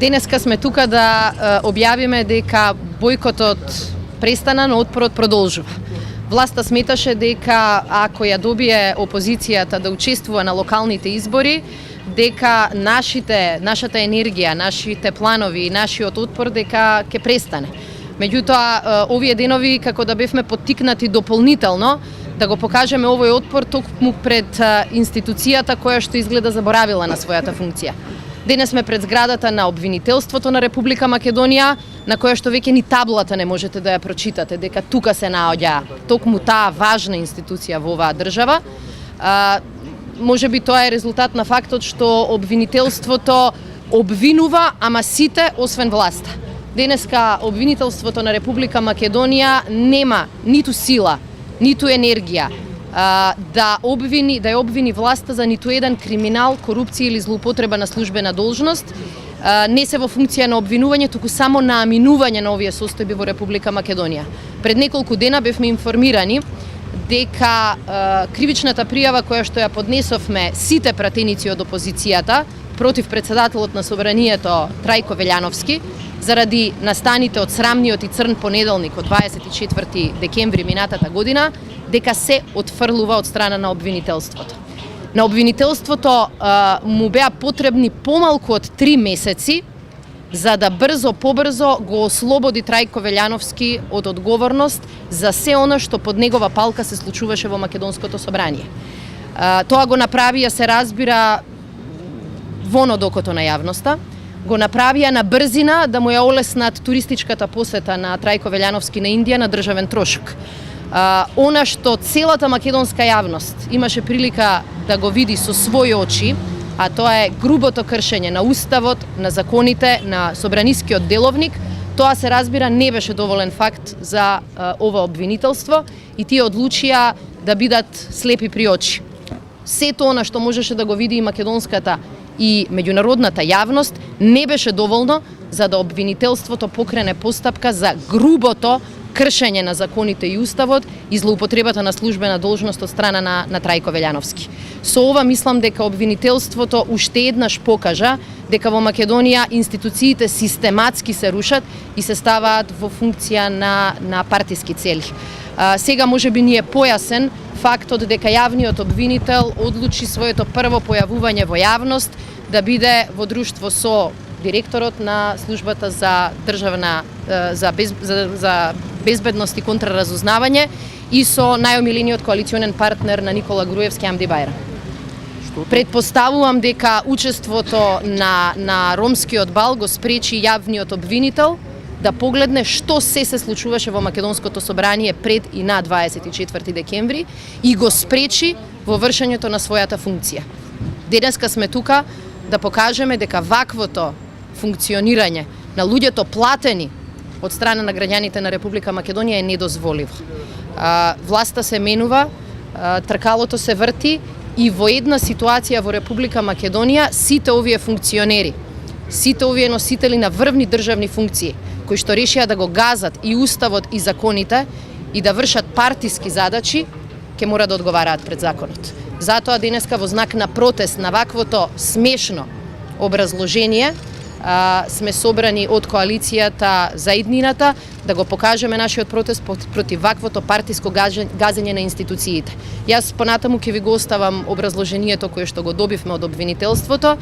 Денеска сме тука да објавиме дека бојкотот престана, но отпорот продолжува. Власта сметаше дека ако ја добие опозицијата да учествува на локалните избори, дека нашата енергија, нашите планови и нашиот отпор дека ќе престане. Меѓутоа, овие денови како да бевме поттикнати дополнително да го покажеме овој отпор токму пред институцијата која што изгледа заборавила на својата функција. Денес сме пред зградата на обвинителството на Република Македонија, на која што веќе ни таблата не можете да ја прочитате, дека тука се наоѓа токму таа важна институција во оваа држава. Може би тоа е резултат на фактот што обвинителството обвинува, ама сите освен власта. Денеска обвинителството на Република Македонија нема ниту сила, ниту енергија да ја обвини власта за ниту еден криминал, корупција или злоупотреба на службена должност. Не се во функција на обвинување, туку само на аминување на овие состојби во Република Македонија. Пред неколку дена бевме информирани дека кривичната пријава која што ја поднесовме сите пратеници од опозицијата против председателот на Собранието Трајко Велјановски заради настаните од срамниот и црн понеделник од 24 декември минатата година, дека се отфрлува од страна на обвинителството. На обвинителството му беа потребни помалку од 3 месеци за да побрзо го ослободи Трајко Велјановски од одговорност за се она што под негова палка се случуваше во Македонското собрание. Тоа го направија, се разбира, во одокото на јавноста, го направија на брзина да му ја олеснат туристичката посета на Трајко Велјановски на Индија на државен трошок. Она што целата македонска јавност имаше прилика да го види со своји очи, а тоа е грубото кршење на уставот, на законите, на собранискиот деловник, тоа се разбира не беше доволен факт за ова обвинителство и тие одлучија да бидат слепи при очи. Сето она што можеше да го види и македонската и меѓународната јавност не беше доволно за да обвинителството покрене постапка за грубото кршење на законите и уставот и злоупотребата на службена должност од страна на Трајко Велјановски. Со ова мислам дека обвинителството уште еднаш покажа дека во Македонија институциите систематски се рушат и се ставаат во функција на партиски цели. Сега може би ни е појасен фактот дека јавниот обвинител одлучи своето прво појавување во јавност да биде во друштво со директорот на службата за безбедност и контраразузнавање и со најомилениот коалиционен партнер на Никола Груевски Амди Бајрам. Предпоставувам дека учеството на ромскиот бал го спречи јавниот обвинител да погледне што се случуваше во Македонското собрание пред и на 24 декември и го спречи во вршењето на својата функција. Денеска сме тука да покажеме дека ваквото функционирање на луѓето платени од страна на граѓаните на Република Македонија е недозволиво. Власта се менува, тркалото се врти и во една ситуација во Република Македонија сите овие функционери, сите овие носители на врвни државни функции, кои што решија да го газат и уставот и законите и да вршат партиски задачи, ќе мора да одговараат пред законот. Затоа денеска во знак на протест на ваквото смешно образложение сме собрани од коалицијата за иднината да го покажеме нашиот протест против ваквото партиско газење на институциите. Јас понатаму ќе ви го оставам образложението кое што го добивме од обвинителството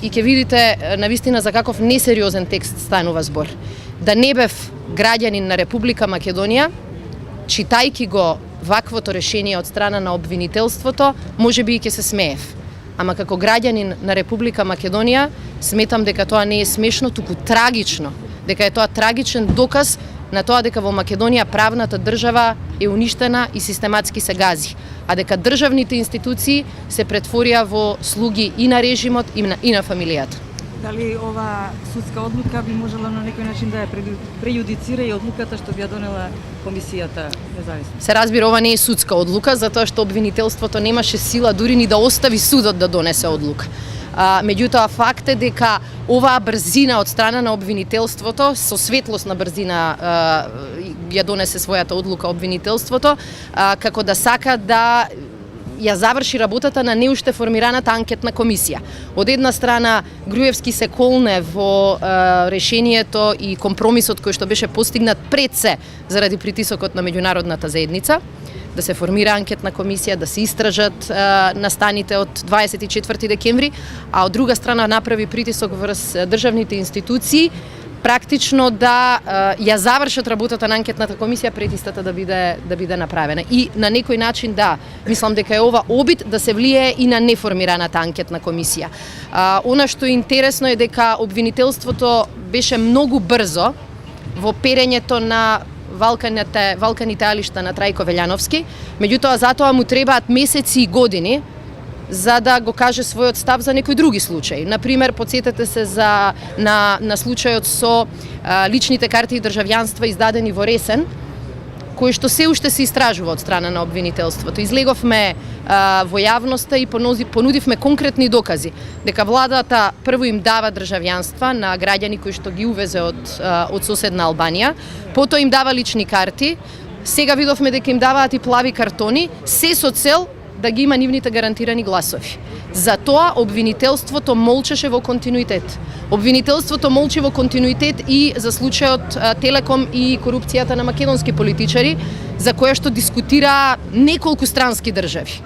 и ќе видите навистина за каков несериозен текст станува збор. Да не бев граѓанин на Република Македонија, читајки го ваквото решение од страна на обвинителството, може би и ќе се смеев. Ама како граѓанин на Република Македонија, сметам дека тоа не е смешно, туку трагично. Дека е тоа трагичен доказ на тоа дека во Македонија правната држава е уништена и систематски се гази, а дека државните институции се претворија во слуги и на режимот и на фамилијата. Дали ова судска одлука би можела на некој начин да ја прејудицира и одлуката што би ја донела комисијата независна? Се разбира, ова не е судска одлука, затоа што обвинителството немаше сила дури ни да остави судот да донесе одлука. Меѓутоа, факт е дека оваа брзина од страна на обвинителството, со светлосна брзина ја донесе својата одлука обвинителството, како да сака да ја заврши работата на неуште формираната анкетна комисија. Од една страна, Груевски се колне во решението и компромисот кој што беше постигнат пред се заради притисокот на меѓународната заедница, да се формира анкетна комисија, да се истражат настаните од 24 декември, а од друга страна направи притисок врз државните институции, практично да ја завршат работата на анкетната комисија пред истата да биде направена. И на некој начин да, мислам дека е ова обид да се влие и на неформираната анкетна комисија. Она што е интересно е дека обвинителството беше многу брзо во перењето на валканите алишта на Трајко Велјановски, меѓутоа затоа му требаат месеци и години за да го каже својот став за некои други случаи. Например, подсетете се на случајот со личните карти и државјанства издадени во Ресен, кој што се уште се истражува од страна на обвинителството. Излеговме во јавноста и понудивме конкретни докази дека владата прво им дава државјанства на граѓани кои што ги увезе од соседна Албанија, потоа им дава лични карти, сега видовме дека им даваат и плави картони, се со цел да ги има нивните гарантирани гласови. Затоа обвинителството молчеше во континуитет. Обвинителството молчи во континуитет и за случајот Телеком и корупцијата на македонски политичари, за која што дискутира неколку странски држави.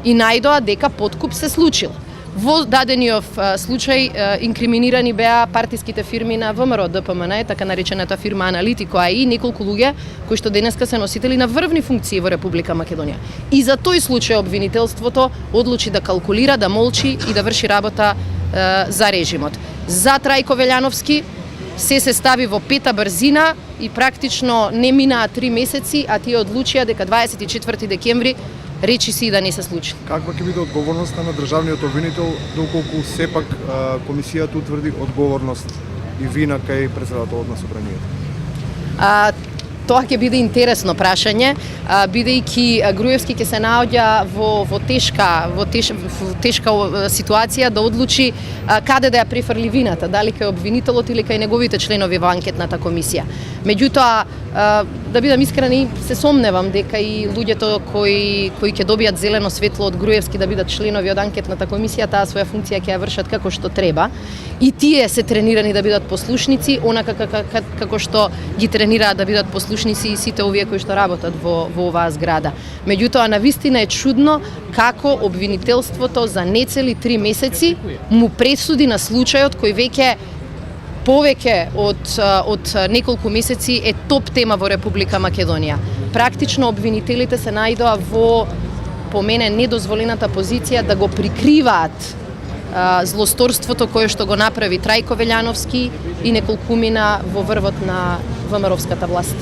И најдоа дека подкуп се случил. Во дадениот случај инкриминирани беа партиските фирми на ВМРО ДПМН, така наречената фирма Аналитико, а и неколку луѓе кои што денеска се носители на врвни функции во Република Македонија. И за тој случај обвинителството одлучи да калкулира, да молчи и да врши работа за режимот. За Трајко Велјановски се стави во пета брзина и практично не минаа 3 месеци, а тие одлучија дека 24 декември речи си да не се случи. Каква ќе биде одговорноста на државниот обвинител доколку сепак комисијата утврди одговорност и вина кај председателот на собранието? Тоа ќе биде интересно прашање, бидејќи Груевски ќе се наоѓа во тешка ситуација да одлучи каде да ја префрли вината, дали кај обвинителот или кај неговите членови во анкетната комисија. Меѓутоа, да бидам искрена, се сомневам дека и луѓето кои ќе добијат зелено светло од Груевски да бидат членови од анкетната комисија, таа своја функција ќе ја вршат како што треба. И тие се тренирани да бидат послушници, онака како што ги тренираат да бидат послушници и сите овие кои што работат во оваа зграда. Меѓутоа, навистина е чудно како обвинителството за нецели 3 месеци му пресуди на случајот кој веќе повеќе од неколку месеци е топ тема во Република Македонија. Практично обвинителите се најдоа во, по мене, недозволената позиција да го прикриваат злосторството кое што го направи Трајко Велјановски и неколкумина во врвот на ВМРО-вската власт.